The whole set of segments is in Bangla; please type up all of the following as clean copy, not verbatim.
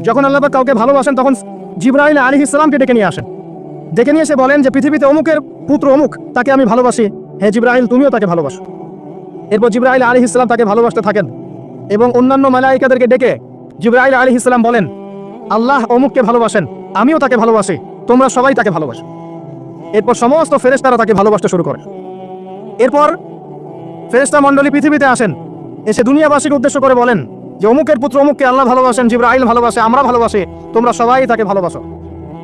যখন আল্লাহ পাক কাউকে ভালোবাসেন তখন জিবরাইল আলাইহিস সালামকে ডেকে নিয়ে আসেন। ডেকে নিয়ে এসে বলেন যে পৃথিবীতে অমুকের পুত্র অমুক, তাকে আমি ভালোবাসি, হে জিবরাইল তুমিও তাকে ভালোবাসো। এরপর জিবরাইল আলাইহিস সালাম তাকে ভালোবাসতে থাকেন এবং অন্যান্য মালায়েকাদেরকে ডেকে জিবরাইল আলাইহিস সালাম বলেন, আল্লাহ অমুককে ভালোবাসেন, আমিও তাকে ভালোবাসি, তোমরা সবাই তাকে ভালোবাসো। এরপর সমস্ত ফেরেশতারা তাকে ভালোবাসতে শুরু করে। এরপর ফেরেশতা মণ্ডলী পৃথিবীতে আসেন, এসে দুনিয়াবাসীকে উদ্দেশ্য করে বলেন যে অমুকের পুত্র অমুককে আল্লাহ ভালোবাসেন, জিবরাইল ভালোবাসে, আমরা ভালোবাসি, তোমরা সবাই তাকে ভালোবাসো।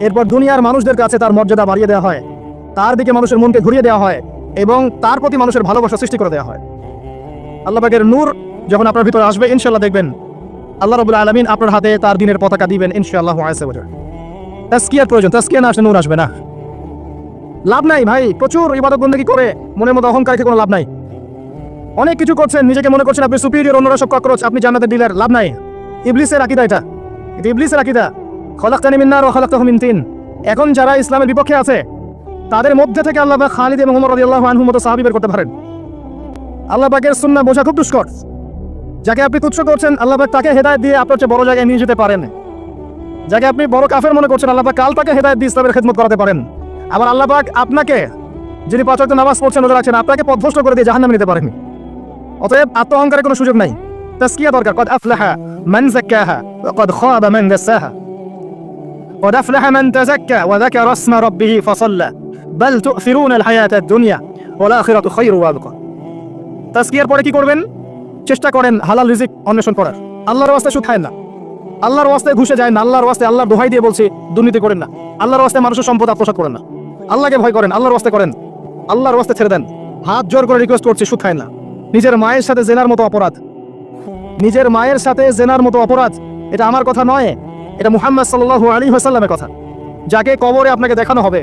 এরপর দুনিয়ার মানুষদের কাছে তার মর্যাদা বাড়িয়ে দেওয়া হয়, তার দিকে মানুষের মনকে ঘুরিয়ে দেওয়া হয় এবং তার প্রতি মানুষের ভালোবাসা সৃষ্টি করে দেওয়া হয়। আল্লাহ পাকের নূর যখন আপনার ভিতরে আসবে ইনশাআল্লাহ দেখবেন আল্লাহ রাব্বুল আলামিন আপনার হাতে তার দ্বীনের পতাকা দিবেন ইনশাআল্লাহ আযza ওয়া জাল্লা। তাজকিয়ার প্রয়োজন, তাজকিয়া না আসলে নূর আসবে না। লাভ নাই ভাই, প্রচুর ইবাদত বন্দেগী করে মনের মধ্যে অহংকার রেখে কোনো লাভ নাই। অনেক কিছু করছেন, নিজেকে মনে করছেন আপনি সুপিরিয়র, অন্যরা সব ককরোচ, আপনি জান্নাতের ডিলার, লাভ নাই। ইবলিসের আকীদা এটা ইবলিসের আকীদা, খলাকতানি মিন নার ওয়া খলাকতাহু মিন তিন। এখন যারা ইসলামের বিপক্ষে আছে তাদের মধ্যে থেকে আল্লাহ পাক খালিদ এবং ওমর রাদিয়াল্লাহু আনহুর মতো সাহাবী বের করতে পারেন। আল্লাহ পাকের সুন্নাহ বোঝা খুব দুষ্কর। যাকে আপনি তুচ্ছ করছেন আল্লাহ পাক তাকে হেদায়েত দিয়ে আপনার চেয়ে বড় জায়গায় নিয়ে যেতে পারেন। যাকে আপনি বড় কাফের মনে করছেন আল্লাহ পাক কাল তাকে হেদায়েত দিয়ে ইসলামের খেদমত করাতে পারেন। আবার আল্লাহ পাক আপনাকে, যিনি 5 ওয়াক্ত নামাজ পড়ছেন রোজা রাখছেন, আপনাকে পথভ্রষ্ট করে দিয়ে জাহান্নামে নিতে পারেন। অতএব আত্মঅহংকারের কোনো সুযোগ নাই, তাজকিয়া দরকার। কদ আফলাহা মান যাক্কাহা ওয়া কদ খাবা মান দাসাহা। কদ আফলাহা মান তাযাক্কা ওয়া যাকারা ইসমা রাব্বিহি ফাসাল্লা বাল তু'থিরুনা আল হায়াতা আদ-দুনিয়া ওয়াল আখিরাতু খায়রুন ওয়া আবকা। তাজকিয়ার পরে কি করবেন? চেষ্টা করেন হালাল রিজিক অন্বেষণ করার। আল্লাহর ওয়াস্তে সুদ খায়েন না, আল্লাহর ওয়াস্তে ঘুষে যায় না, আল্লাহর ওয়াস্তে আল্লাহর দোহাই দিয়ে বলছি দুর্নীতি করেন না, আল্লাহর ওয়াস্তে মানুষের সম্পদ আত্মসাৎ করেন না, আল্লাহকে ভয় করেন, আল্লাহর ওয়াস্তে করেন, আল্লাহর ওয়াস্তে ছেড়ে দেন। হাত জোর করে রিকোয়েস্ট করছি, সুদ খায়েন না। নিজের মায়ের সাথে জেনার মতো অপরাধ, নিজের মায়ের সাথে জেনার মতো অপরাধ, এটা আমার কথা নয়, এটা মুহাম্মদ সাল্লাল্লাহু আলাইহি ওয়াসাল্লামের কথা। যাকে কবরে আপনাকে দেখানো হবে,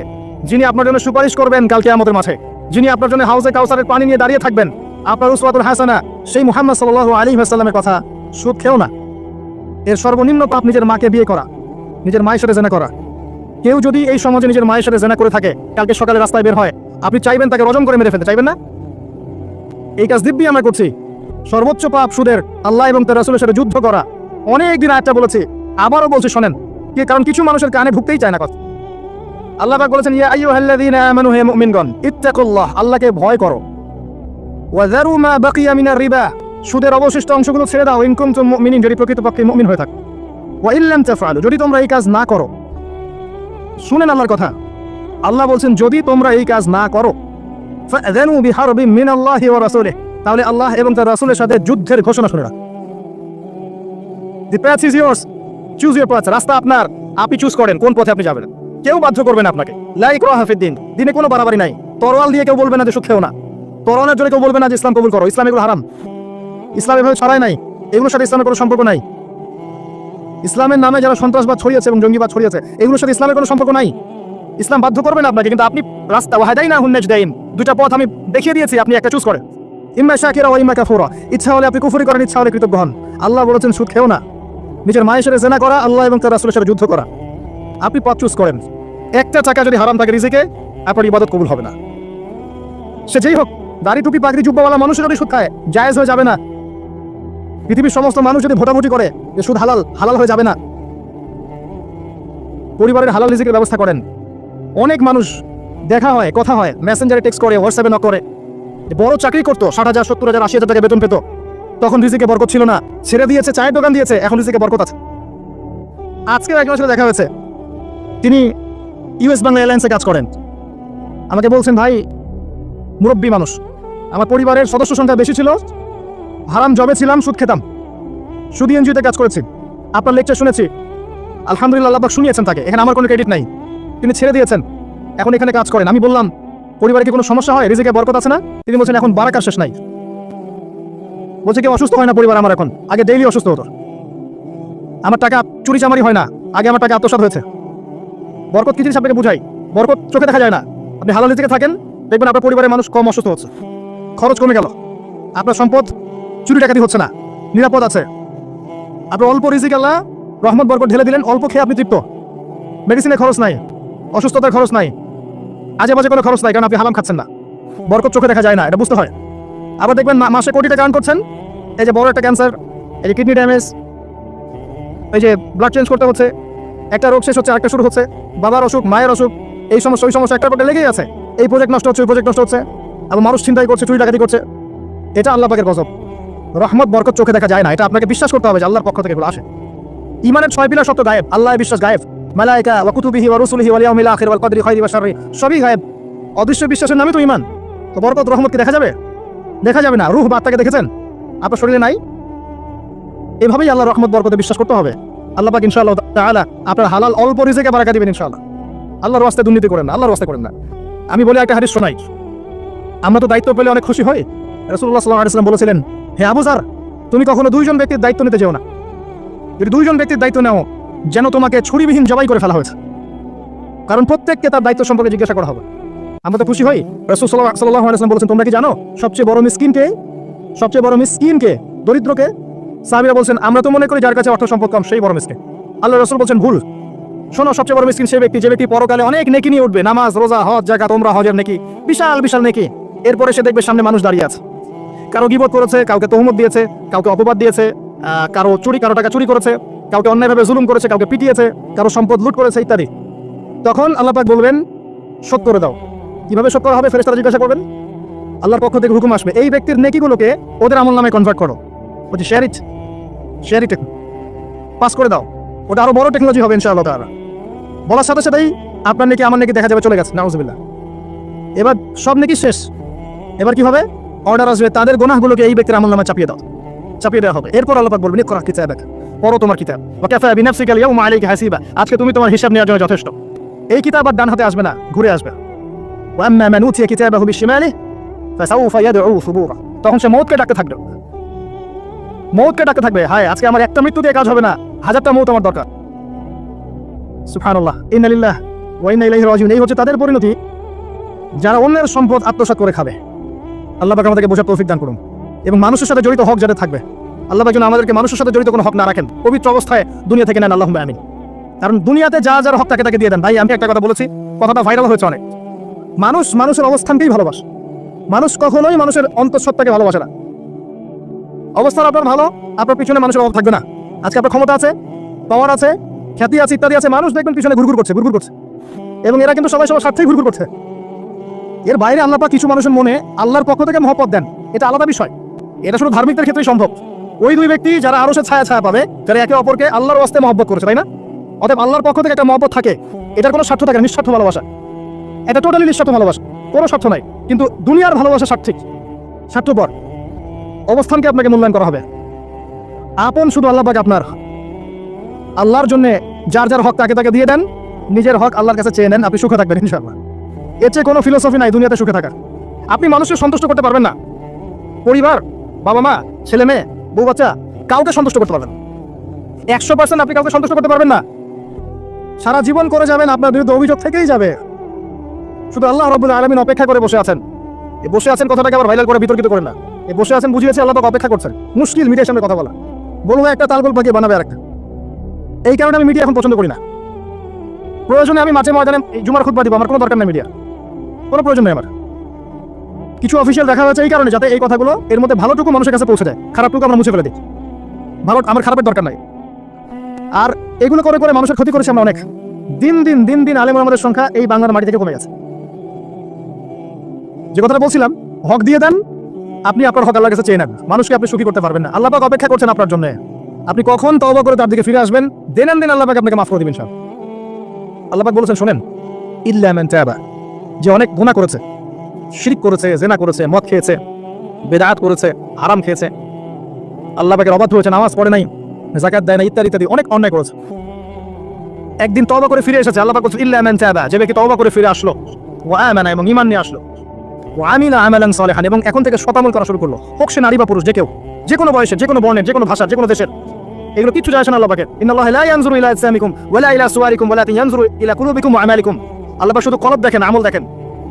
যিনি আপনার জন্য সুপারিশ করবেন কাল কিয়ামতের মাঠে, যিনি আপনার জন্য হাউজে কাউসারের পানি নিয়ে দাঁড়িয়ে থাকবেন, আপনার উসওয়াতুল হাসানা, সেই মুহাম্মদ সাল্লাল্লাহু আলাইহি ওয়াসাল্লামের কথা। সুদ খেও না। এর সর্বনিম্ন পাপ নিজের মাকে বিয়ে করা, নিজের মায়ের সাথে জেনা করা। কেউ যদি এই সমাজে নিজের মায়ের সাথে জেনা করে থাকে, কালকে সকালে রাস্তায় বের হয়, আপনি চাইবেন তাকে রজম করে মেরে ফেলতে, চাইবেন না? এই কাজ দিব্যি আমরা করছি। সর্বোচ্চ পাপ সুদের, আল্লাহ এবং তার রাসূলের সাথে যুদ্ধ করা। অনেক দিন আয়াতটা বলেছি, আবারও বলছি শোনেন, কারণ কিছু মানুষের কানে ঢুকতেই চায় না কথা। আল্লাহ পাক বলেছেন, ইয়া আইয়ুহাল্লাযীনা আমানু, হে মুমিনগণ, ইত্তাকুল্লাহ, আল্লাহকে ভয় করো, ওয়া যারু মা বাকিয়া মিনার রিবা, সুদের অবশিষ্ট অংশগুলো ছেড়ে দাও, ইন কুনতুম মুমিনিন, যদি প্রকৃতপক্ষে মুমিন হয়ে থাকো, ওয়া ইল্লাম তাফআলু, যদি তোমরা এই কাজ না করো। শুনেন আল্লাহর কথা, আল্লাহ বলছেন যদি তোমরা এই কাজ না করো, ফাআযানু বিহারবিন মিনাল্লাহি ওয়া রাসূলিহি, তাহলে আল্লাহ এবং তার রাসূলের সাথে যুদ্ধের ঘোষণা শুনে রাখ। The path is yours, choose your path, রাস্তা আপনার, আপনি চুজ করেন কোন পথে আপনি যাবেন। কেউ বাধ্য করবে না আপনাকে। লা ইকরাহা ফিদ্দিন, দিনে কোনো বাড়াবাড়ি নাই। তরোয়াল দিয়ে কেউ বলবে না যে সুদ খেও না, তরোয়ালের জন্য কেউ বলবে না যে ইসলাম কবুল করো, ইসলাম এগুলো হারাম, ইসলাম এভাবে ছড়ায় নাই, এগুলোর সাথে ইসলামের কোনো সম্পর্ক নাই। ইসলামের নামে যারা সন্ত্রাসবাদ ছড়িয়েছে এবং জঙ্গিবাদ ছড়িয়েছে, এগুলোর সাথে ইসলামের কোনো সম্পর্ক নাই। ইসলাম বাধ্য করবে না আপনাকে, কিন্তু আপনি রাস্তা ওয়াহাদাইনাহুন নাজদাইন, দুইটা পথ আমি দেখিয়ে দিয়েছি, আপনি একটা চুজ করেন, ইম্মা শাকিরা ওয়া ইম্মা কাফুরা। ইচ্ছা হলে আপনি কুফরি করেন, ইচ্ছা হলে কৃতজ্ঞ হন। আল্লাহ বলেছেন সুদ খেও না, নিজের মায়ের সাথে জেনা করা, আল্লাহ এবং তার রাসূলের সাথে যুদ্ধ করা। আপনি পথ চুজ করেন। একটা টাকা যদি হারাম থাকে রিজিকে, আপনার ইবাদত কবুল হবে না। সে যেই হোক, দাড়ি টুপি পাগড়ি জুব্বাওয়ালা মানুষ যদি সুদ খায়, জায়েজ হয়ে যাবে না। পৃথিবীর সমস্ত মানুষ যদি ভোটাভুটি করে যে সুদ হালাল, হালাল হয়ে যাবে না। পরিবারের হালাল রিজিকের ব্যবস্থা করেন। অনেক মানুষ দেখা হয়, কথা হয়, মেসেঞ্জারে টেক্সট করে, হোয়াটসঅ্যাপে নক করে, বড় চাকরি করতো, 60,000 70,000 80,000 টাকা বেতন পেত, তখন রিজিকে বরকত ছিল না, ছেড়ে দিয়েছে, চায়ের দোকান দিয়েছে, এখন রিজিকে বরকত আছে। আজকেও একজনের সাথে দেখা হয়েছে, তিনি ইউএস বাংলা এয়ারলাইন্সে কাজ করেন। আমাকে বলছেন, ভাই মুরব্বী মানুষ, আমার পরিবারের সদস্য সংখ্যা বেশি ছিল, হারাম জবে ছিলাম, সুদ খেতাম, সুদি এনজিওতে কাজ করেছি, আপনার লেকচার শুনেছি, আলহামদুলিল্লাহ আল্লাহ পাক শুনিয়েছেন তাকে, এখানে আমার কোনো ক্রেডিট নাই, তিনি ছেড়ে দিয়েছেন, এখন এখানে কাজ করেন। আমি বললাম, পরিবারে কি কোনো সমস্যা হয়, রিজিকে বরকত আছে না? তিনি বলছেন, এখন বারাকার শেষ নাই। বলছে কেউ অসুস্থ হয় না পরিবার আমার এখন, আগে ডেইলি অসুস্থ হতো, আমার টাকা চুরি চামারি হয় না, আগে আমার টাকা আত্মসাৎ হয়েছে। বরকত কি জিনিস আপনাকে বুঝাই, বরকত চোখে দেখা যায় না। আপনি হালাল রিজিকে থাকেন, দেখবেন আপনার পরিবারের মানুষ কম অসুস্থ হচ্ছে, খরচ কমে গেল, আপনার সম্পদ চুরি ডাকাতি হচ্ছে না, নিরাপদ আছে। আপনার অল্প রিজিক আল্লাহ রহমত বরকত ঢেলে দিলেন, অল্প খেয়ে আপনি তৃপ্ত, মেডিসিনের খরচ নাই, অসুস্থতার খরচ নাই, আজে বাজে কোনো খরচ নাই, কারণ আপনি হারাম খাচ্ছেন না। বরকত চোখে দেখা যায় না, এটা বুঝতে হয়। আবার দেখবেন মাসে কোটি টাকা আর্ন করছেন, এই যে বড় একটা ক্যান্সার, এই যে কিডনি ড্যামেজ, এই যে ব্লাড চেঞ্জ করতে হচ্ছে, একটা রোগ শেষ হচ্ছে আরেকটা শুরু হচ্ছে, বাবার অসুখ, মায়ের অসুখ, এই সমস্যা ওই সমস্যা একটার পর লেগেই আছে। এই প্রজেক্ট নষ্ট হচ্ছে, ওই প্রজেক্ট নষ্ট হচ্ছে, এবং মানুষ চিন্তাই করছে, চুরি ডাকাতি করছে। এটা আল্লাহ পাকের গজব। রহমত বরকত চোখে দেখা যায় না, এটা আপনাকে বিশ্বাস করতে হবে যে আল্লাহর পক্ষ থেকে এগুলো আসে। ইমানের 6 পিলার সত্য গায়েব, আল্লাহ বিশ্বাস গায়েব, মালায়েকা ওয়া কুতুবিহি ওয়া রুসুলিহি ওয়াল ইয়াউমিল আখির ওয়াল কদরি খাইরি ওয়া শাররি, সবই গায়েব। অদৃশ্য বিশ্বাসের নামে তো ইমান। তো বরকত রহমত কি দেখা যাবে? দেখা যাবে না। রূহ বা আত্মাকে দেখেছেন? আপনার শরীরে নাই। এভাবেই আল্লাহর রহমত বরকতে বিশ্বাস করতে হবে। আল্লাহ পাক ইনশাআল্লাহ তাআলা আপনার হালাল অল্প রিজিকে বারাকা দিবেন ইনশাআল্লাহ। আল্লাহর ওয়াস্তে দুর্নীতি করেন না, আল্লাহর ওয়াস্তে করেন না। আমি বলি একটা হাদিস শোনাই, আমরা তো দায়িত্ব পেলে অনেক খুশি হই। রাসূলুল্লাহ সাল্লাল্লাহু আলাইহি ওয়াসাল্লাম বলেছিলেন, হে আবু যার, তুমি কখনো 2 জন ব্যক্তির দায়িত্ব নিতে যেও না। যদি 2 জন ব্যক্তির দায়িত্ব নাও, যেন তোমাকে ছুরিবিহীন জবাই করে ফেলা হয়েছে, কারণ প্রত্যেককে তার দায়িত্ব সম্পর্কে জিজ্ঞাসা করা হবে। আমরা তো খুশি হই। রাসূল সাল্লাল্লাহু আলাইহি ওয়াসাল্লাম বলেছেন, তোমরা কি জানো সবচেয়ে বড় মিসকিন কে? সবচেয়ে বড় মিসকিন কে? দরিদ্রকে? সাহাবীরা বলছেন, আমরা তো মনে করি যার কাছে অর্থ সম্পদ কম সেই বড় মিসকিন। আল্লাহ রাসূল বলছেন, ভুল। শোনো, সবচেয়ে বড় মিসকিন সেই ব্যক্তি যে ব্যক্তি পরকালে অনেক নেকি নিয়ে উঠবে, নামাজ, রোজা, হজ, যাকাত, উমরা, হজের নেকি, বিশাল বিশাল নেকি। এরপরে সে দেখবে সামনে মানুষ দাঁড়িয়ে আছে, কারো গীবত করেছে, কাউকে তহমত দিয়েছে, কাউকে অপবাদ দিয়েছে, কারো টাকা চুরি করেছে, কাউকে অন্যায়ভাবে জুলুম করেছে, কাউকে পিটিয়েছে, কারো সম্পদ লুট করেছে ইত্যাদি। তখন আল্লাহ পাক বলবেন, শোধ করে দাও। কিভাবে শোধ করা হবে? ফেরেশতারা জিজ্ঞাসা করবেন, আল্লাহর পক্ষ থেকে হুকুম আসবে, এই ব্যক্তির নেকিগুলোকে ওদের আমল নামে কনভার্ট করো। বলছি শেয়ার ইট পাস করে দাও। ওটা আরো বড় টেকনোলজি হবে ইনশাআল্লাহ তাআলা। বলার সাথে সাথেই আপনার নেকি আমার নেকি দেখা যাবে চলে গেছে, নাউজুবিল্লাহ। এবার সব নেকি শেষ। এবার কি হবে? অর্ডার আসবে, তাদের গুনাহগুলোকে এই ব্যক্তির আমলনামায় চাপিয়ে দেওয়া হবে। এরপর আল্লাহ পাক বলবেন, ইকরা কিতাবাক, পড়ো তোমার কিতাব, ওয়া কাফা বিনাফসিকা আল-ইয়াওমা আলাইকা হাসিবা, আজকে তুমি তোমার হিসাব নেওয়ার জন্য যথেষ্ট। এই কিতাব আর ডান হাতে আসবে না, ঘুরে আসবে। ওয়া আম্মা মান উতিয়া কিতাবাহু বিশিমালিহি ফাসাউফা ইয়াদউ সুবুরা, তখন সে মওতকে ডাকতে থাকবে, হায় আজকে আমার একটা মৃত্যু দিয়ে কাজ হবে না, 1000টা মওত আমার দরকার। সুবহানাল্লাহ, ইন্না লিল্লাহি ওয়া ইন্না ইলাইহি রাজিউন। এই হচ্ছে তাদের পরিণতি যারা অন্যের সম্পদ আত্মসাৎ করে খাবে। আল্লাহ পাক আমাদেরকে বোঝার তৌফিক দান করুন। এবং মানুষের সাথে জড়িত হক যাদের থাকবে, আল্লাহ পাক যেন আমাদেরকে মানুষের সাথে জড়িত কোনো হক না রাখেন, পবিত্র অবস্থায় দুনিয়া থেকে নেন, আল্লাহুম্মা আমিন। কারণ দুনিয়াতে যা যার হক তাকে দিয়ে দেন। ভাই আমি একটা কথা বলেছি, কথাটা ভাইরাল হয়েছে অনেক। মানুষের অবস্থানকেই ভালোবাসে, মানুষ কখনোই মানুষের অন্তঃসত্ত্বাকে ভালোবাসে না। অবস্থান আপনার ভালো, আপনার পিছনে মানুষের অভাব থাকবে না। আজকে আপনার ক্ষমতা আছে, পাওয়ার আছে, খ্যাতি আছে, ইত্যাদি আছে, মানুষ দেখবেন পিছনে ঘুরঘুর করছে। এবং এরা কিন্তু সবাই সবার স্বার্থেই ঘুরঘুর করছে। এর বাইরে আল্লাহ পাক কিছু মানুষের মনে আল্লাহর পক্ষ থেকে মহব্বত দেন, এটা আলাদা বিষয়। এটা শুধু ধার্মিকদের ক্ষেত্রেই সম্ভব। ওই 2 ব্যক্তি যারা আরশের ছায়া পাবে, যারা একে অপরকে আল্লাহর ওয়াস্তে মহব্বত করেছে, তাই না? অতএব আল্লাহর পক্ষ থেকে একটা মহব্বত থাকে, এটার কোনো স্বার্থ থাকে না, নিঃস্বার্থ ভালোবাসা। এটা টোটালি নিঃস্বার্থ ভালোবাসা, কোনো স্বার্থ নাই। কিন্তু দুনিয়ার ভালোবাসা স্বার্থপর। অবস্থানকে আপনাকে মূল্যায়ন করা হবে। আপন শুধু আল্লাহ পাক আপনার। আল্লাহর জন্য যার যার হক তাকে দিয়ে দেন, নিজের হক আল্লাহর কাছে চেয়ে নেন, আপনি সুখে থাকবেন ইনশাআল্লাহ। এর চেয়ে কোনো ফিলোসফি নাই দুনিয়াতে সুখে থাকার। আপনি মানুষকে সন্তুষ্ট করতে পারবেন না, পরিবার, বাবা মা, ছেলে মেয়ে, বউ বাচ্চা, কাউকে সন্তুষ্ট করতে পারবেন 100% আপনি কাউকে সন্তুষ্ট করতে পারবেন না। সারা জীবন করে যাবেন, আপনার বিরুদ্ধে অভিযোগ থেকেই যাবে। শুধু আল্লাহ রাব্বুল আলামিন অপেক্ষা করে বসে আছেন। এই বসে আছেন কথাটাকে আবার ভাইরাল করে বিতর্কিত করেন না। এই বসে আছেন বুঝিয়েছে আল্লাহ পাক অপেক্ষা করছেন। মুশকিল মিডিয়ার সামনে কথা বলা, বলবো একটা তালগোল পাকিয়ে বানাবে আরেকটা। এই কারণে আমি মিডিয়া এখন পছন্দ করি না। প্রয়োজনে আমি মাঝে ময়দানে জুমার খুতবা দিব, আমার কোনো দরকার নেই মিডিয়া, কোনো প্রয়োজন নেই আমার। কিছু অফিসিয়াল দেখা হয়েছে এই কারণে, যাতে এই কথাগুলো এর মধ্যে ভালোটুকু মানুষের কাছে পৌঁছে যায়, খারাপটুকু আমরা মুছে ফেলে দিই। আমার খারাপের দরকার নাই। আর এগুলো করে মানুষের ক্ষতি করেছে আমরা অনেক। দিন দিন আলেম ওলামাদের সংখ্যা এই বাংলার মাটি থেকে কমে গেছে। যে কথাটা বলছিলাম, হক দিয়ে দেন, আপনি আপনার হক আল্লাহর কাছে চেয়ে নেন, মানুষকে আপনি সুখী করতে পারবেন না। আল্লাহ পাক অপেক্ষা করছেন আপনার জন্য। আপনি কখন তওবা করে তার দিকে ফিরে আসবেন, দিন আল্লাহ পাক আপনাকে মাফ করে দিবেন। আল্লাহ পাক বলেছেন, শোনেন, ইল্লা মান তাবা, যে অনেক গুনাহ করেছে, শিরক করেছে, জিনা করেছে, মদ খেয়েছে, বিদআত করেছে, হারাম খেয়েছে, আল্লাহ পাকের অবাধ্য হয়েছে, নামাজ পড়ে নাই, যাকাত দেয় না, ইত্যাদি অনেক অন্যায় করেছে, একদিন তওবা করে ফিরে এসেছে। আল্লাহ পাক বলেছেন, ইল্লা মান তাবা, যে ব্যক্তি তওবা করে ফিরে আসলো, ওয়া আমানা, এবং ঈমান নিয়ে আসলো, ওয়া আমিলা আমালান সালিহান, এবং এখন থেকে সৎ আমল করা শুরু করলো, হোক সে নারী বা পুরুষ, যে কেউ, যে কোনো বয়সের, যে কোনো বর্ণের, যে কোনো ভাষার, যে কোনো দেশের, এগুলো কিছু যায় আসে না আল্লাহ পাকের। ইন্নাল্লাহা লা ইয়ানজুরু ইলা আজসামিকুম ওয়ালা ইলা সুওয়ারিকুম ওয়ালাকিন ইয়ানজুরু ইলা কুলুবিকুম ওয়া আমালিকুম। আল্লাহ পাক শুধু কলব দেখেন, আমল দেখেন,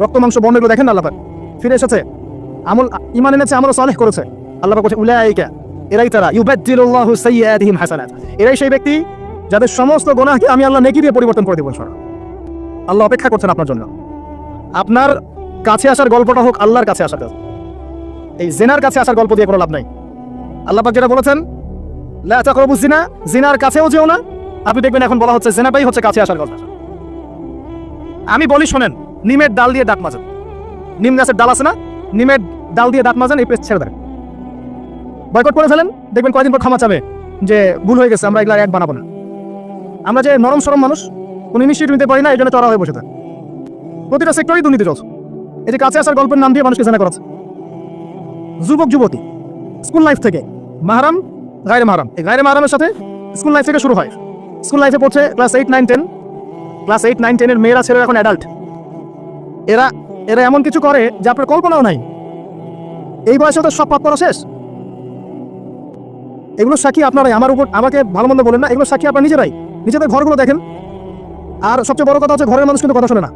রক্ত মাংস বর্ণগুলো দেখেন না। আল্লাহ পাক ফিরে এসেছে, আমল, ঈমান এনেছে, আমল সালেহ করেছে। আল্লাহ পাক বলেন, উলাইকা, এরাই তারা, ইউবাদদিলুল্লাহু সাইয়্যাতিহিম হাসানাত, এরাই সেই ব্যক্তি যাদের সমস্ত গুনাহকে আমি আল্লাহ নেকি দিয়ে পরিবর্তন করে দেব। আল্লাহ অপেক্ষা করছেন আপনার জন্য। আপনার কাছে আসার গল্পটা হোক আল্লাহর কাছে আসার, এই জেনার কাছে আসার গল্প দিয়ে কোনো লাভ নাই। আল্লাহ পাক যেটা বলেছেন, লা তাকরাবুজ জিনা, জিনার কাছেও যেও না। আপনি দেখবেন এখন বলা হচ্ছে জিনাটাই হচ্ছে কাছে আসার কথা। আমি বলি শোনেন, নিমের ডাল দিয়ে দাঁত মাজেন। নিম গাছের ডাল আছে না, নিমের ডাল দিয়ে দাঁত মাজেন, এই পেস্ট ছেড়ে দেন, বয়কট করে ফেলেন, দেখবেন কয়েকদিন পর ক্ষমা চাবে যে ভুল হয়ে গেছে, আমরা এগুলো এক বানাবো না। আমরা যে নরম সরম মানুষ, কোনো ইনিশিয়েটিভ নিতে পারি না, এই জন্য চড়া হয়ে বসে থাকে। প্রতিটা সেক্টরেই দুর্নীতি চলছে। এই যে কাছে আসার গল্পের নাম দিয়ে মানুষকে জানা করাচ্ছে। যুবক যুবতী স্কুল লাইফ থেকে মাহারাম, গায়রে মাহারাম, এই গায়রে মাহারামের সাথে স্কুল লাইফ থেকে শুরু হয়। স্কুল লাইফে পড়ছে ক্লাস 8, 9, 10। ক্লাস 8, 9, 10 মেয়েরা ছেলেরা এখন অ্যাডাল্ট। এরা এরা এমন কিছু করে যে আপনার কল্পনাও নাই। এই বয়সে তো সব পাপ করা শেষ। এগুলো সাক্ষী আপনারাই, আমার উপর আমাকে ভালো মন্দ বলেন না, এগুলো সাক্ষী আপনার নিজেরাই। নিজেদের ঘরগুলো দেখেন। আর সবচেয়ে বড় কথা হচ্ছে ঘরের মানুষ কিন্তু কথা শোনে না।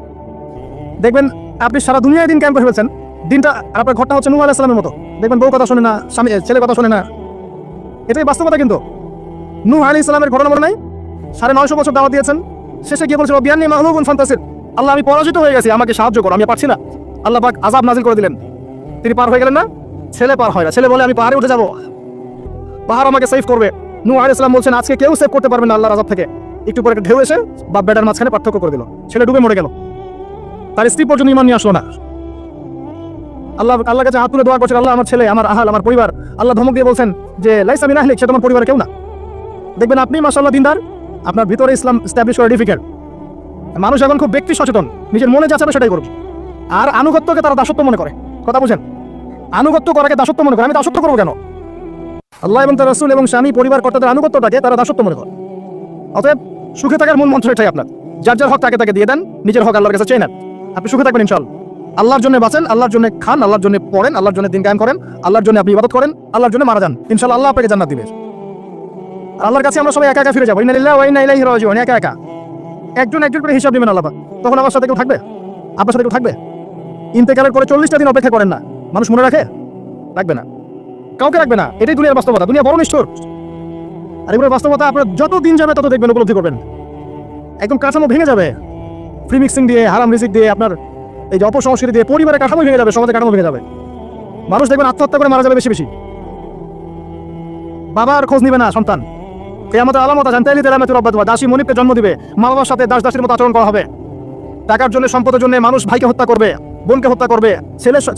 দেখবেন আপনি সারা দুনিয়ায় দিন ক্যাম্প করে ফেলছেন, দিনটা আপনার ঘরটা হচ্ছে নূহ আলাইহিস সালামের মতো। দেখবেন বউ কথা শোনে না, স্বামী ছেলে কথা শোনে না। এটাই বাস্তবতা। কিন্তু নূহ আলাইহিস সালামের ঘটনা মনে নাই? 950 বছর দাওয়াত দিয়েছেন, শেষে গিয়ে বলছিল বিয়ান্নি মাহলুকুন ফান্তাসির, আল্লাহ আমি পরাজিত হয়ে গেছি, আমাকে সাহায্য করো, আমি পারছি না। আল্লাহ পাক আযাব নাজিল করে দিলেন, তিনি পার হয়ে গেলেন না। ছেলে পার হয় না, ছেলে বলে আমি পাহাড়ে উঠে যাব, পাহাড় আমাকে সেভ করবে। নূহ আলাইহিস সালাম বলছেন আজকে কেউ সেভ করতে পারবে না আল্লাহর আযাব থেকে। একটু পরে একটা ঢেউ এসে বাপ বেটার মাঝখানে পার্থক্য করে দিল, ছেলে ডুবে মরে গেল, তার স্ত্রী পর্যন্ত ঈমান নিয়ে আসলো না। আল্লাহর কাছে হাত তুলে দোয়া করছেন, আল্লাহ আমার ছেলে, আমার আহাল, আমার পরিবার। আল্লাহ ধমক দিয়ে বলছেন যে লাইসা মিন আহলিক, সে তোমার পরিবারে কেউ না। দেখবেন আপনি মাশাআল্লাহ দিনদার, আপনার ভিতরে ইসলাম এস্টাবলিশ করা ডিফিকাল্ট। মানুষ এখন খুব ব্যক্তি সচেতন, নিজের মনে যা চাবে সেটাই করবে। আর আনুগত্যকে তারা দাসত্ব মনে করে। কথা বুঝেন? আনুগত্য করাকে দাসত্ব মনে করে। আমি দাসত্ব করবো কেন? আল্লাহ এবং তার রাসূল এবং স্বামী পরিবার কর্তাদের আনুগত্যটাকে তারা দাসত্ব মনে করে। অতএব সুখে থাকার মূল মন্ত্র এটাই আপনার, যার যার হক তাকে তাকে দিয়ে দেন, নিজের হক আল্লাহর কাছে চেয়ে নেন, আপনি সুখে থাকবেন ইনশাআল্লাহ। আল্লাহর জন্য বাঁচেন, আল্লাহর জন্য খান, আল্লাহর জন্য পড়েন, আল্লাহর জন্য দিন কায়েম করেন, আল্লাহর জন্য আপনি ইবাদত করেন, আল্লাহর জন্য মারা যান, ইনশাআল্লাহ আল্লাহ আপনাকে জান্নাত দিবে। আল্লাহর কাছে আমরা সবাই একা একা ফিরে যাবো, ইন্না লিল্লাহি ওয়া ইন্না ইলাইহি রাজিউন। একা একা একজন একজন করে হিসাব নেবেন আল্লাহ পাক। তখন আমার সাথে কেউ থাকবে? আপনার সাথে কেউ থাকবে? ইন্তেকালের পরে 40টা দিন অপেক্ষা করেন না, মানুষ মনে রাখে? রাখবে না, কাউকে রাখবে না। এটাই দুনিয়ার বাস্তবতা। দুনিয়া বড় নিষ্ঠুর। আর এগুলোর বাস্তবতা আপনার যত দিন যাবে তত দেখবেন, উপলব্ধি করবেন, একদম কাঠামো ভেঙে যাবে। ফ্রি মিক্সিং দিয়ে, হারাম রিজিক দিয়ে, আপনার এই যে অপসংস্কৃতি দিয়ে পরিবারের কাঠামো ভেঙে যাবে, সমাজের কাঠামো ভেঙে যাবে। মানুষ দেখবেন আত্মহত্যা করে মারা যাবে বেশি বেশি। বাবার খোঁজ নিবে না সন্তান। কিয়ামতের আলামত জানতে চাইলে তেলামে রব্বাতুয়া, দাসী মনিবকে জন্ম দিবে, মা বাবার সাথে দাস দাসীর মতো আচরণ করা হবে। টাকার জন্য, সম্পদের জন্য মানুষ ভাইকে হত্যা করবে, বোনকে হত্যা করবে,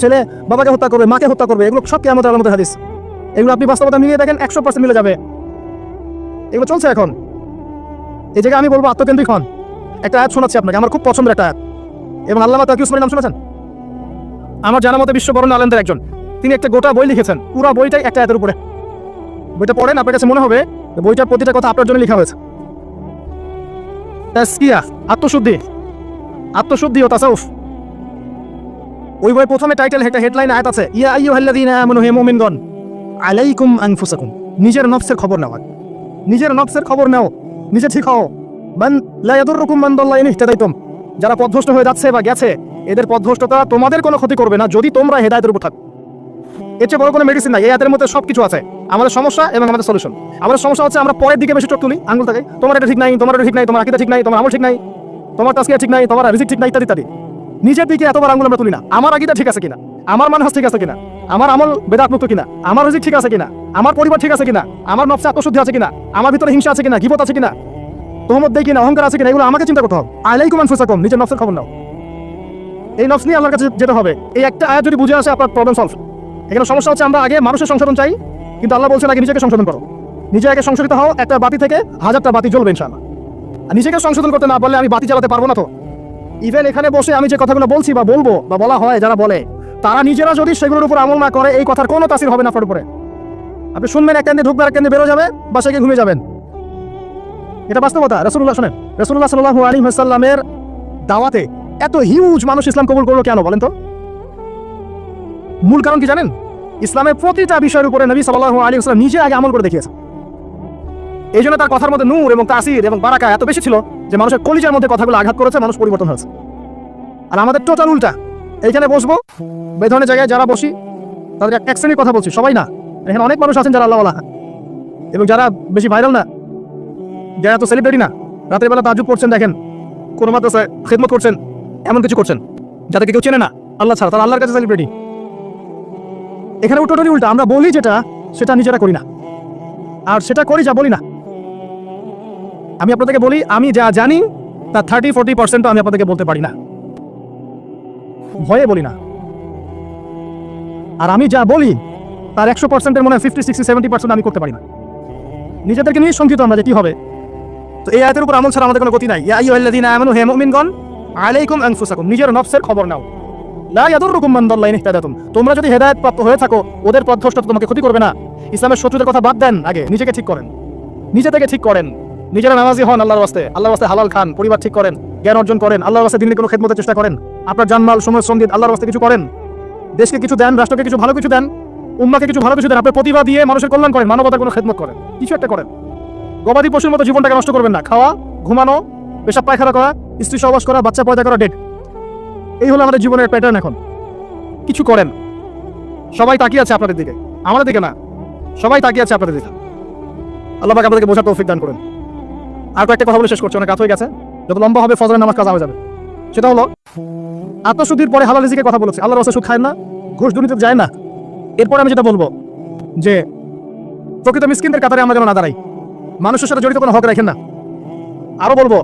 ছেলে বাবাকে হত্যা করবে, মাকে হত্যা করবে। এগুলো সব কিয়ামতের আলামতের হাদিস। এগুলো আপনি বাস্তবতা মিলিয়ে দেখেন, 100% মিলে যাবে। এগুলো চলছে এখন। এই জায়গায় আমি বলবো আত্মকেন্দ্রিক হন। একটা আয়াত শোনাচ্ছি আপনাকে, আমার খুব পছন্দের একটা আয়াত, এবং আল্লামা তাকি উসমানীর নাম শুনেছেন? আমার জানা মতে বিশ্ববরণ্য আলেমদের একজন। তিনি একটা গোটা বই লিখেছেন, পুরো বইটাই একটা আয়াতের উপরে। বইটা পড়েন, আপনার কাছে মনে হবে বইটার প্রতিটা কথা আপনার জন্য লেখা হয়েছে। তাসকিয়া, আত্মশুদ্ধি ও তাসাউফ। ওই বই প্রথমে টাইটেল, একটা হেডলাইন আয়াত আছে, ইয়া আইয়ুহাল্লাযীনা আমানু, হে মুমিনগণ, আলাইকুম আনফুসাকুম, নিজের নফসের খবর নাও, নিজের নফসের খবর নাও, নিজে ঠিক হও। মান লা ইয়াদুররুকুম মান দাল্লা ইন ইহতাদাইতুম, যারা পথভ্রষ্ট হয়ে যাচ্ছে বা গেছে, এদের পথভ্রষ্টতা তোমাদের কোনো ক্ষতি করবে না যদি তোমরা হেদায়েতের উপর থাকো। এর চেয়ে বড় কোনো মেডিসিন নাই। এই আয়াতের মধ্যে সবকিছু আছে, আমাদের সমস্যা এবং আমাদের সলিউশন। আমাদের সমস্যা হচ্ছে আমরা পরের দিকে বেশি চোখ তুলি, আঙ্গুল থাকে, তোমার এটা ঠিক নাই, তোমার এটা ঠিক নাই, তোমার আকীদা ঠিক নাই, তোমার আমল ঠিক নাই, তোমার তাসকিয়া ঠিক নাই, তোমার রিজিক ঠিক নাই, ইত্যাদি ইত্যাদি। নিজের দিকে এতবার আঙ্গুল আমরা তুলি না। আমার আকীদা ঠিক আছে কিনা, আমার মানহাজ ঠিক আছে কিনা, আমার আমল বেদাত মুক্ত কিনা, আমার রিজিক ঠিক আছে কিনা, আমার পরিবার ঠিক আছে কিনা, আমার নফসে আত্মশুদ্ধি আছে কিনা, আমার ভিতরে হিংসা আছে কিনা, গীবত আছে কিনা, তোহমত দেই কিনা, অহংকার আছে কিনা, এগুলো আমাকে চিন্তা করতে হবে। আলাইকুম আনফুসাকুম, নিজের নফসের খবর নাও। এই নফস নিয়ে আল্লাহর কাছে যেতে হবে। এই একটা আয়াত যদি বুঝে আসে, আপনার প্রবলেম সলভ। এখানে সমস্যা হচ্ছে আমরা আগে মানুষের সংশোধন চাই, কিন্তু আল্লাহ বলছেন আগে নিজেকে সংশোধন করো। নিজে আগে সংশোধিত হও, একটা বাতি থেকে 1000টা বাতি জ্বলবে ইনশাআল্লাহ। আর নিজেকে সংশোধন করতে না পারলে আমি বাতি জ্বালাতে পারবো না। তো ইভেন এখানে বসে আমি যে কথাগুলো বলছি বা বলবো বা বলা হয়, যারা বলে, তারা নিজেরা যদি সেগুলোর উপর আমল না করে, এই কথার কোনো তাসির হবে না আপনার উপরে। আপনি শুনবেন, এক কেন্দ্রে ঢুকবে, এক কেন্দ্রে বেরো যাবে, বা সেকে ঘুমিয়ে যাবেন। এটা বাস্তবতা। রাসূলুল্লাহ শোনেন, রাসূলুল্লাহ সাল্লাল্লাহু আলাইহি ওয়াসাল্লামের দাওয়াতে এত হিউজ মানুষ ইসলাম কবুল করলো কেন বলেন তো? মূল কারণ কি জানেন? ইসলামের প্রতিটা বিষয়ের উপরে নবী সাল্লাল্লাহু আলাইহি ওয়াসাল্লাম নিজে আগে আমল করে দেখিয়েছেন। এই জন্য তার কথার মধ্যে নূর এবং তাসির এবং বারাকা এত বেশি ছিল যে মানুষের কলিজার মধ্যে কথাগুলো আঘাত করেছে, মানুষ পরিবর্তন হয়েছে। আর আমাদের টোটাল উল্টা। এইখানে বসবো, এই ধরনের জায়গায় যারা বসি তাদের এক শ্রেণীর কথা বলছি, সবাই না। এখানে অনেক মানুষ আছেন যারা আল্লাহওয়ালা এবং যারা বেশি ভাইরাল না, যারা তো সেলিব্রিটি না, রাতের বেলা তাহাজ্জুদ পড়ছেন, দেখেন কোনো মাদ্রাসায় খিদমত করছেন, এমন কিছু করছেন যাদেরকে কেউ চেনে না আল্লাহ ছাড়া, তারা আল্লাহর কাছে সেলিব্রিটি। এখানে টোটালি উল্টা। আমরা বলি যেটা, সেটা নিজেরা করি না। আর সেটা করি যা বলি না। আমি আপনাদেরকে বলি, আমি যা জানি তার 30-40% আমি আপনাদেরকে বলতে পারি না, ভয়ে বলি না। আর আমি যা বলি তার 100%-এর মনে হয় 50-60-70% আমি করতে পারি না। নিজেদেরকে নিয়ে শঙ্কিত আমরা যে কি হবে। তো এই আয়াতের উপর আমল ছাড়া আমাদের কোনো গতি নাই। ইয়া আইয়ুহাল্লাযীনা আমানু হে মুমিনগণ আলাইকুম আনফুসাকুম, নিজের নফসের খবর নাও। লা ইয়াদুররুকুম মান দাল্লা ইন ইহতাদাতুম, তোমরা যদি হেদায়েত প্রাপ্ত হয়ে থাকো ওদের পথভ্রষ্টতা তোমাকে ক্ষতি করবে না। ইসলামের শত্রুদের কথা বাদ দেন, আগে নিজেকে ঠিক করেন, নিজে থেকে ঠিক করেন। নিজেরা নামাজি হন আল্লাহর রাস্তায়, আল্লাহর রাস্তায় হালাল খান, পরিবার ঠিক করেন, জ্ঞান অর্জন করেন, আল্লাহর রাস্তায় দিনের কোনো খেদমতের চেষ্টা করেন, আপনার জানমাল সময় শ্রম দিয়ে আল্লাহর রাস্তায় কিছু করেন, দেশকে কিছু দেন, রাষ্ট্রকে কিছু ভালো কিছু দেন, উম্মাকে কিছু ভালো কিছু দেন, আপনার প্রতিভা দিয়ে মানুষের কল্যাণ করেন, মানবতার কোনো খেদমত করেন, কিছু একটা করেন। গবাদি পশুর মতো জীবনটাকে নষ্ট করবেন না। খাওয়া, ঘুমানো, পেশাব পায়খানা করা, স্ত্রী সহবাস করা, বাচ্চা পয়দা করা, ডেট, এই হলো আমাদের জীবনের প্যাটার্ন। এখন কিছু করেন। সবাই তাকিয়ে আছে আপনাদের দিকে, আমাদের দিকে না, সবাই তাকিয়ে আছে আপনাদের দিকে। আল্লাহ পাক আপনাদেরকে বোঝার তৌফিক দান করুন। আর কয়েকটা কথা বলে শেষ করছি, অনেক রাত হয়ে গেছে, যত লম্বা হবে ফজরের নামাজ কাজা হয়ে যাবে। সেটা হলো আত্মশুদ্ধির পরে হালাল রিজিকের কথা বলেছি। আল্লাহর রাস্তায় সুদ খায় না, ঘুষ দুর্নীতিতে যায় না। এরপর আমি যেটা বলবো যে প্রকৃত মিসকিনদের কাতারে আমরা যেন না দাঁড়াই, মানুষের সাথে জড়িত কোনো হক রাখেন না। আরো বলবো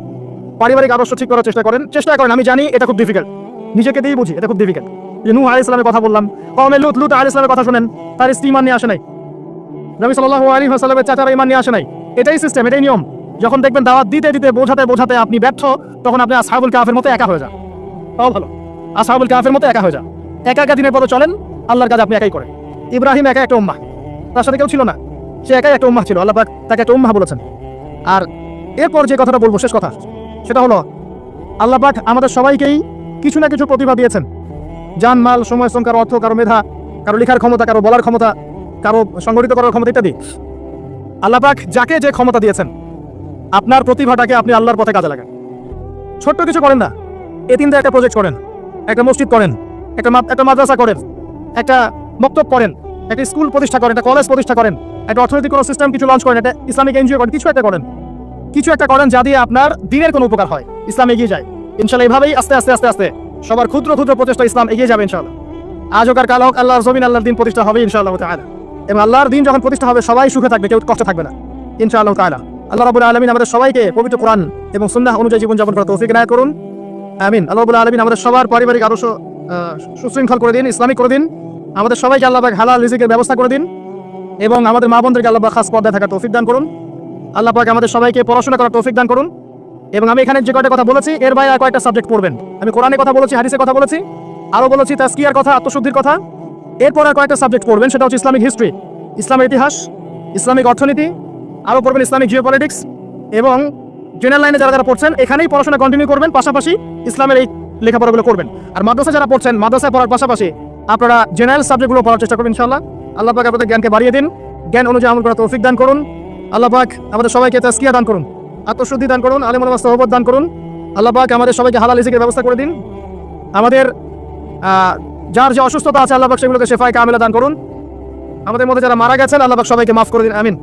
পারিবারিক আদর্শ ঠিক করার চেষ্টা করেন। আমি জানি এটা খুব ডিফিকাল্ট, নিজেকে দিয়েই বুঝি এটা খুব ডিফিকাল্ট। যে নূহ আলাইহিস সালামের কথা বললাম, কওমে লুত আলাইহিস সালামের কথা শুনেন, তার স্ত্রী ঈমান নিয়ে আসে নাই, নবী সাল্লাল্লাহু আলাইহি ওয়াসাল্লামের চাচারা ঈমান নিয়ে আসে নাই। এটাই সিস্টেম, এটাই নিয়ম। যখন দেখবেন দাওয়াত দিতে দিতে বোঝাতে আপনি ব্যর্থ, তখন আপনি আসহাবুল কাহফের মতো একা হয়ে যান। তাও ভালো, আসহাবুল কাহফের মতো একা হয়ে যান। একা দিনের পথে চলেন, আল্লাহর কাজ আপনি একাই করেন। ইব্রাহিম একা একটা উম্মাহ, তার সাথে কেউ ছিল না, সে একাই একটা উম্মাহ ছিল। আল্লাহ পাক তাকে একটা উম্মাহ বলেছেন। আর এরপর যে কথাটা বলবো, শেষ কথা, সেটা হলো আল্লাহ পাক আমাদের সবাইকেই কিছু না কিছু প্রতিভা দিয়েছেন। জান, মাল, সময়, শ্রম, কারো অর্থ, কারো মেধা, কারো লেখার ক্ষমতা, কারো বলার ক্ষমতা, কারো সংগঠিত করার ক্ষমতা ইত্যাদি। আল্লাহ পাক যাকে যে ক্ষমতা দিয়েছেন, আপনার প্রতিভাটাকে আপনি আল্লাহর পথে কাজে লাগান। ছোট্ট কিছু করেন না, এতিমদের একটা প্রজেক্ট করেন, একটা মসজিদ করেন, একটা মাদ্রাসা করেন, একটা মক্তব করেন, একটা স্কুল প্রতিষ্ঠা করেন, একটা কলেজ প্রতিষ্ঠা করেন, একটা অর্থনৈতিক কোনো সিস্টেম কিছু লঞ্চ করেন, একটা ইসলামিক এনজিও করেন, কিছু একটা করেন যা দিয়ে আপনার দিনের কোনো উপকার হয়, ইসলাম এগিয়ে যায়। ইনশাআল্লাহ এইভাবেই আস্তে আস্তে সবার ক্ষুদ্র প্রচেষ্টা ইসলাম এগিয়ে যাবে ইনশাআল্লাহ। আজ হোক আর কাল হোক, আল্লাহর জমিন, আল্লাহর দিন প্রতিষ্ঠা হবে ইনশাআল্লাহ তাআলা। এবং আল্লাহর দিন যখন প্রতিষ্ঠা হবে সবাই সুখে থাকবে, কেউ কষ্ট থাকবে না ইনশাআল্লাহ তাআলা। আল্লাহ রাব্বুল আলামিন আমাদের সবাইকে পবিত্র কোরআন এবং সুন্নাহ অনুযায়ী জীবনযাপন করার তৌফিক এনায়েত করুন, আমিন। আল্লাহ রাব্বুল আলামিন আমাদের সবার পারিবারিক আদর্শ সুশৃঙ্খল করে দিন, ইসলামিক করে দিন। আমাদের সবাইকে আল্লাহ পাক হালাল রিজিকের ব্যবস্থা করে দিন এবং আমাদের মা বোনদেরকে আল্লাহ পাক খাস পর্দায় থাকার তৌফিক দান করুন। আল্লাহ পাক আমাদের সবাইকে পড়াশোনা করার তৌফিক দান করুন। এবং আমি এখানে যে কয়টা কথা বলেছি এর বাইরে আর কয়েকটা সাবজেক্ট পড়বেন। আমি কোরআনের কথা বলেছি, হাদিসের কথা বলেছি, আরো বলেছি তাজকিয়ার কথা, আত্মশুদ্ধির কথা। এরপর আর কয়েকটা সাবজেক্ট পড়বেন, সেটা হচ্ছে ইসলামিক হিস্ট্রি, ইসলামের ইতিহাস, ইসলামিক অর্থনীতি, আরো পড়বেন ইসলামিক জিওপলিটিক্স। এবং জেনারেল লাইনে যারা পড়ছেন এখানেই পড়াশোনা কন্টিনিউ করবেন, পাশাপাশি ইসলামের এই লেখাপড়াগুলো করবেন। আর মাদ্রাসা যারা পড়ছেন, মাদ্রাসায় পড়ার পাশাপাশি আপনারা জেনারেল সাবজেক্টগুলো পড়ার চেষ্টা করবেন ইনশাআল্লাহ। আল্লাহ পাক আপনাদের জ্ঞানকে বাড়িয়ে দিন, জ্ঞান অনুযায়ী আমল করার তৌফিক দান করুন। আল্লাহ পাক আমাদের সবাইকে তাজকিয়া দান করুন, আত্মশুদ্ধি দান করুন, আলেম ওলামার সোহবত দান করুন। আল্লাহ পাক আমাদের সবাইকে হালাল রিজিকের ব্যবস্থা করে দিন। আমাদের যার যে অসুস্থতা আছে আল্লাহ পাক সেগুলোকে শেফায়ে কামিলা দান করুন। আমাদের মধ্যে যারা মারা গেছেন আল্লাহ পাক সবাইকে মাফ করে দিন, আমিন।